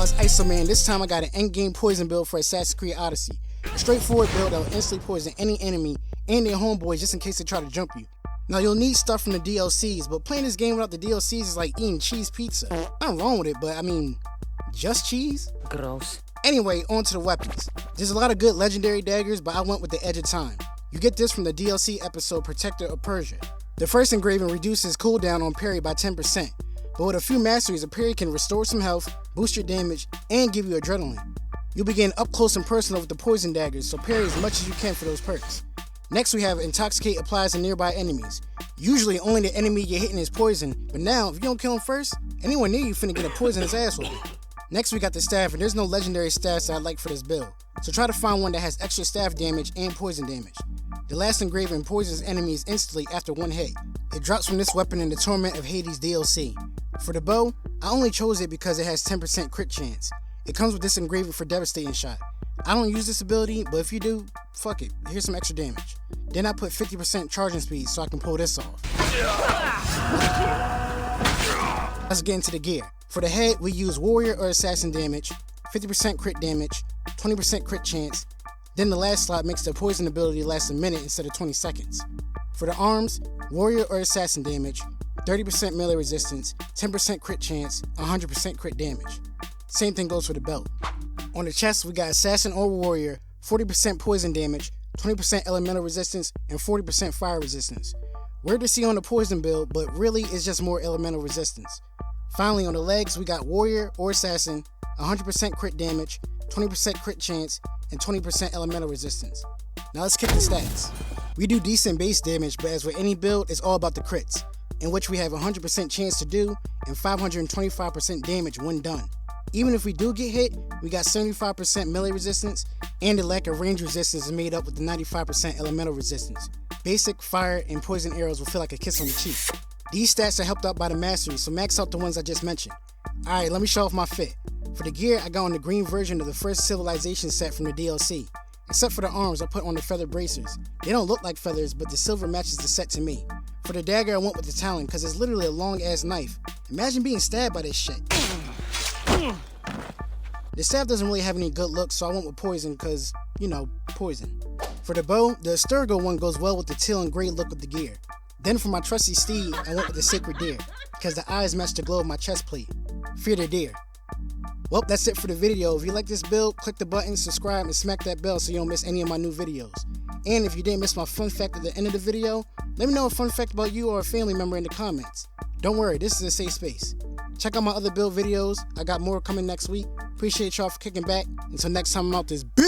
y'all, it's ISO Man. This time I got an endgame poison build for Assassin's Creed Odyssey. A straightforward build that will instantly poison any enemy and their homeboys just in case they try to jump you. Now you'll need stuff from the DLCs, but playing this game without the DLCs is like eating cheese pizza. Nothing wrong with it, but I mean, just cheese? Gross. Anyway, on to the weapons. There's a lot of good legendary daggers, but I went with the Edge of Time. You get this from the DLC episode Protector of Persia. The first engraving reduces cooldown on parry by 10%, but with a few masteries, a parry can restore some health, boost your damage, and give you adrenaline. You'll be getting up close and personal with the poison daggers, so parry as much as you can for those perks. Next we have Intoxicate applies to nearby enemies. Usually only the enemy you're hitting is poison, but now if you don't kill him first, anyone near you finna get a poisonous ass whooping. Next we got the staff, and there's no legendary staffs that I like for this build, so try to find one that has extra staff damage and poison damage. The last engraving poisons enemies instantly after one hit. It drops from this weapon in the Torment of Hades DLC. For the bow, I only chose it because it has 10% crit chance. It comes with this engraving for Devastating Shot. I don't use this ability, but if you do, fuck it, here's some extra damage. Then I put 50% charging speed so I can pull this off. Let's get into the gear. For the head, we use Warrior or Assassin damage, 50% crit damage, 20% crit chance. Then the last slot makes the poison ability last a minute instead of 20 seconds. For the arms, Warrior or Assassin damage, 30% melee resistance, 10% crit chance, 100% crit damage. Same thing goes for the belt. On the chest, we got Assassin or Warrior, 40% poison damage, 20% elemental resistance, and 40% fire resistance. Weird to see on the poison build, but really it's just more elemental resistance. Finally, on the legs, we got Warrior or Assassin, 100% crit damage, 20% crit chance, and 20% elemental resistance. Now let's kick the stats. We do decent base damage, but as with any build, it's all about the crits, in which we have 100% chance to do, and 525% damage when done. Even if we do get hit, we got 75% melee resistance, and the lack of range resistance is made up with the 95% elemental resistance. Basic, fire, and poison arrows will feel like a kiss on the cheek. These stats are helped out by the mastery, so max out the ones I just mentioned. Alright, let me show off my fit. For the gear, I got on the green version of the first Civilization set from the DLC. Except for the arms, I put on the feather bracers. They don't look like feathers, but the silver matches the set to me. For the dagger, I went with the talon, because it's literally a long ass knife. Imagine being stabbed by this shit. The staff doesn't really have any good looks, so I went with poison because, you know, poison. For the bow, the Asturgo one goes well with the teal and gray look of the gear. Then for my trusty steed, I went with the Sacred Deer, because the eyes match the glow of my chest plate. Fear the deer. Well, that's it for the video. If you like this build, click the button, subscribe, and smack that bell so you don't miss any of my new videos. And if you didn't miss my fun fact at the end of the video, let me know a fun fact about you or a family member in the comments. Don't worry, this is a safe space. Check out my other build videos. I got more coming next week. Appreciate y'all for kicking back. Until next time, I'm out this bitch.